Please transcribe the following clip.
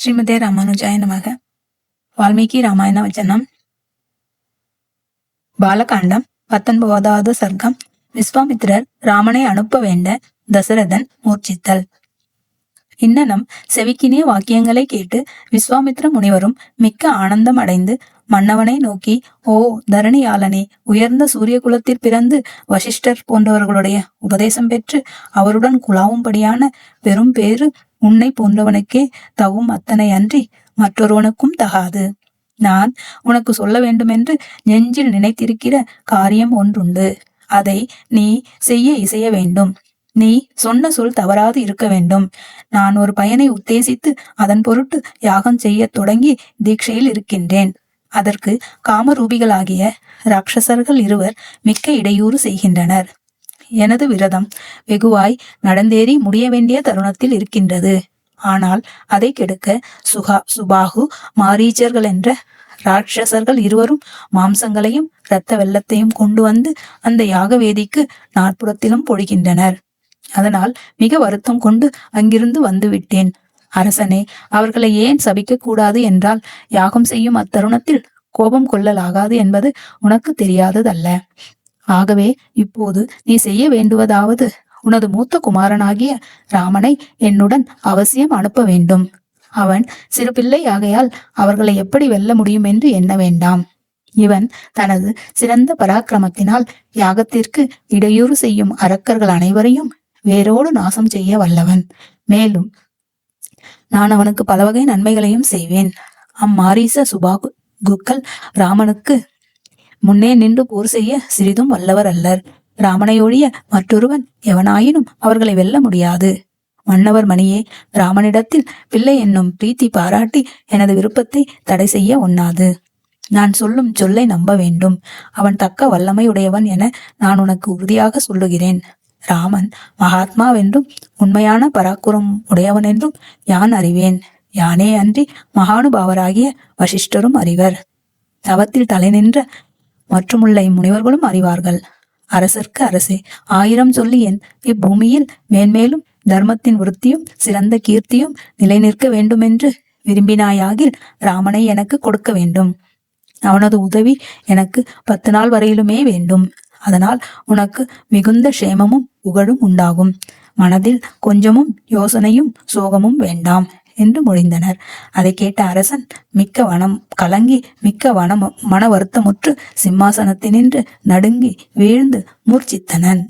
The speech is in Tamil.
ஸ்ரீமதே ராமானுஜாய நமக. வால்மீகி ராமாயண வச்சனம். பாலகாண்டம் 19வது சர்க்கம். விஸ்வாமித்திரர் ராமனை அனுப்ப வேண்ட தசரதன் மூர்ச்சித்தல். இன்னனம் செவிக்கினிய வாக்கியங்களை கேட்டு விஸ்வாமித்ர முனிவரும் மிக்க ஆனந்தம் அடைந்து மன்னவனை நோக்கி, ஓ தரணியாளனே, உயர்ந்த சூரிய குலத்தில் பிறந்து வசிஷ்டர் போன்றவர்களுடைய உபதேசம் பெற்று அவருடன் குழாவும்படியான பெரும் பேறு உன்னை போன்றவனுக்கே தவும் அத்தனை அன்றி மற்றொருவனுக்கும் தகாது. நான் உனக்கு சொல்ல வேண்டுமென்று நெஞ்சில் நினைத்திருக்கிற காரியம் ஒன்றுண்டு. அதை நீ செய்ய இசைய வேண்டும். நீ சொன்ன சொல் தவறாது இருக்க வேண்டும். நான் ஒரு பயனை உத்தேசித்து அதன் பொருட்டு யாகம் செய்ய தொடங்கி தீட்சையில் இருக்கின்றேன். அதற்கு காமரூபிகளாகிய ராட்சசர்கள் இருவர் மிக்க இடையூறு செய்கின்றனர். எனது விரதம் வெகுவாய் நடந்தேறி முடிய வேண்டிய தருணத்தில் இருக்கின்றது. ஆனால் அதை கெடுக்க சுபாகு மாரீச்சர்கள் என்ற ராட்சசர்கள் இருவரும் மாம்சங்களையும் இரத்த வெள்ளத்தையும் கொண்டு வந்து அந்த யாக வேதிக்கு நாற்புறத்திலும் பொழிகின்றனர். அதனால் மிக வருத்தம் கொண்டு அங்கிருந்து வந்துவிட்டேன். அரசனே, அவர்களை ஏன் சபிக்க கூடாது என்றால், யாகம் செய்யும் அத்தருணத்தில் கோபம் கொள்ளலாகாது என்பது உனக்கு தெரியாததல்ல. ஆகவே இப்போது நீ செய்ய வேண்டுவதாவது, உனது மூத்த குமாரனாகிய ராமனை என்னுடன் அவசியம் அனுப்ப வேண்டும். அவன் சிறு பிள்ளை ஆகையால் அவர்களை எப்படி வெல்ல முடியும் என்று எண்ண வேண்டாம். இவன் தனது சிறந்த பராக்கிரமத்தினால் யாகத்திற்கு இடையூறு செய்யும் அரக்கர்கள் அனைவரையும் வேரோடு நாசம் செய்ய வல்லவன். மேலும் நான் அவனுக்கு பல வகை நன்மைகளையும் செய்வேன். அம்மாரீச சுபாகுக்கள் ராமனுக்கு முன்னே நின்று போர் செய்ய சிறிதும் வல்லவர் அல்லர். ராமனை ஒழிய மற்றொருவன் எவனாயினும் அவர்களை வெல்ல முடியாது. மன்னவர் மணியே, ராமனிடத்தில் பிள்ளை என்னும் பிரீத்தி பாராட்டி எனது விருப்பத்தை தடை செய்ய ஒண்ணாது. நான் சொல்லும் சொல்லை நம்ப வேண்டும். அவன் தக்க வல்லமை உடையவன் என நான் உனக்கு உறுதியாக சொல்லுகிறேன். ராமன் மகாத்மாவென்றும் உண்மையான பராக்கிரம் உடையவன் என்றும் யான் அறிவேன். யானே அன்றி மகானுபாவராகிய வசிஷ்டரும் அறிவர். தவத்தில் தலை நின்ற மற்றுமுள்ள இம்முனிவர்களும் அறிவார்கள். அரசர்க்கு அரசே, 1000 சொல்லி என் இப்பூமியில் மேன்மேலும் தர்மத்தின் விருத்தியும் சிறந்த கீர்த்தியும் நிலை நிற்க வேண்டுமென்று விரும்பினாயாகில் ராமனை எனக்கு கொடுக்க வேண்டும். அவனது உதவி எனக்கு 10 நாள் வரையிலுமே வேண்டும். அதனால் உனக்கு மிகுந்த க்ஷேமமும் புகழும் உண்டாகும். மனதில் கொஞ்சமும் யோசனையும் சோகமும் வேண்டாம் என்று மொழிந்தனர். அதை கேட்ட அரசன் மிக்க வனம் கலங்கி மிக்க மன வருத்தமுற்று சிம்மாசனத்தினின்று நடுங்கி வீழ்ந்து மூர்ச்சித்தனன்.